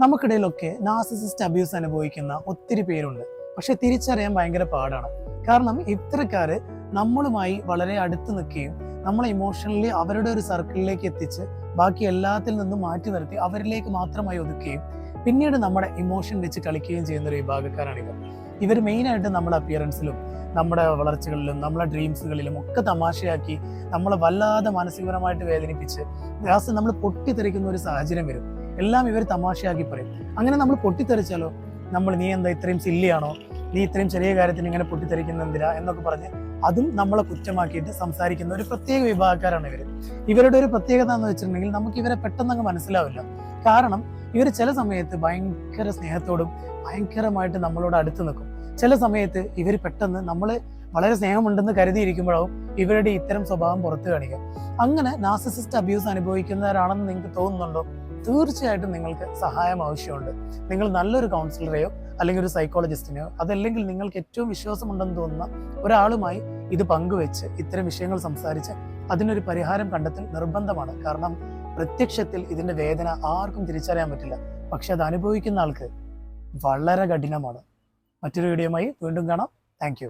നമുക്കിടയിലൊക്കെ narcissist abuse അനുഭവിക്കുന്ന ഒത്തിരി പേരുണ്ട്. പക്ഷെ തിരിച്ചറിയാൻ ഭയങ്കര പാടാണ്. കാരണം ഇത്തരക്കാര് നമ്മളുമായി വളരെ അടുത്ത് നിൽക്കുകയും നമ്മളെ ഇമോഷണലി അവരുടെ ഒരു സർക്കിളിലേക്ക് എത്തിച്ച് ബാക്കി എല്ലാത്തിൽ നിന്നും മാറ്റി നിർത്തി അവരിലേക്ക് മാത്രമായി ഒതുക്കുകയും പിന്നീട് നമ്മുടെ ഇമോഷൻ വെച്ച് കളിക്കുകയും ചെയ്യുന്ന ഒരു വിഭാഗക്കാരാണിവർ. ഇവർ മെയിനായിട്ട് നമ്മുടെ അപ്പിയറൻസിലും നമ്മുടെ വളർച്ചകളിലും നമ്മളെ ഡ്രീംസുകളിലും ഒക്കെ തമാശയാക്കി നമ്മളെ വല്ലാതെ മാനസികപരമായിട്ട് വേദനിപ്പിച്ച് ലാസ്റ്റ് നമ്മൾ പൊട്ടിത്തെറിക്കുന്ന ഒരു സാഹചര്യം വരും. എല്ലാം ഇവർ തമാശയാക്കി പറയും. അങ്ങനെ നമ്മൾ പൊട്ടിത്തെറിച്ചാലോ, നീ എന്താ ഇത്രയും സില്ലിയാണോ, നീ ഇത്രയും ചെറിയ കാര്യത്തിന് ഇങ്ങനെ പൊട്ടിത്തെറിക്കുന്ന എന്തിനാ എന്നൊക്കെ പറഞ്ഞ് അതും നമ്മളെ കുറ്റമാക്കിയിട്ട് സംസാരിക്കുന്ന ഒരു പ്രത്യേക വിഭാഗക്കാരാണ് ഇവർ. ഇവരുടെ ഒരു പ്രത്യേകത എന്ന് വെച്ചിട്ടുണ്ടെങ്കിൽ നമുക്ക് ഇവരെ പെട്ടെന്ന് മനസ്സിലാവില്ല. കാരണം ഇവർ ചില സമയത്ത് ഭയങ്കര സ്നേഹത്തോടും ഭയങ്കരമായിട്ട് നമ്മളോട് അടുത്ത് നിൽക്കും. ചില സമയത്ത് ഇവർ പെട്ടെന്ന് നമ്മൾ വളരെ സ്നേഹമുണ്ടെന്ന് കരുതിയിരിക്കുമ്പോഴാവും ഇവരുടെ ഇത്തരം സ്വഭാവം പുറത്തു കാണിക്കുക. അങ്ങനെ നാർസിസിസ്റ്റ് അബ്യൂസ് അനുഭവിക്കുന്നവരാണെന്ന് നിങ്ങൾക്ക് തോന്നുന്നുണ്ടോ? തീർച്ചയായിട്ടും നിങ്ങൾക്ക് സഹായം ആവശ്യമുണ്ട്. നിങ്ങൾ നല്ലൊരു കൗൺസിലറെയോ അല്ലെങ്കിൽ ഒരു സൈക്കോളജിസ്റ്റിനെയോ അതല്ലെങ്കിൽ നിങ്ങൾക്ക് ഏറ്റവും വിശ്വാസമുണ്ടെന്ന് തോന്നുന്ന ഒരാളുമായി ഇത് പങ്കുവെച്ച് ഇത്തരം വിഷയങ്ങൾ സംസാരിച്ച് അതിനൊരു പരിഹാരം കണ്ടെത്തൽ നിർബന്ധമാണ്. കാരണം പ്രത്യക്ഷത്തിൽ ഇതിന്റെ വേദന ആർക്കും തിരിച്ചറിയാൻ പറ്റില്ല. പക്ഷെ അത് അനുഭവിക്കുന്ന ആൾക്ക് വളരെ കഠിനമാണ്. മറ്റൊരു വീഡിയോയുമായി വീണ്ടും കാണാം. Thank you.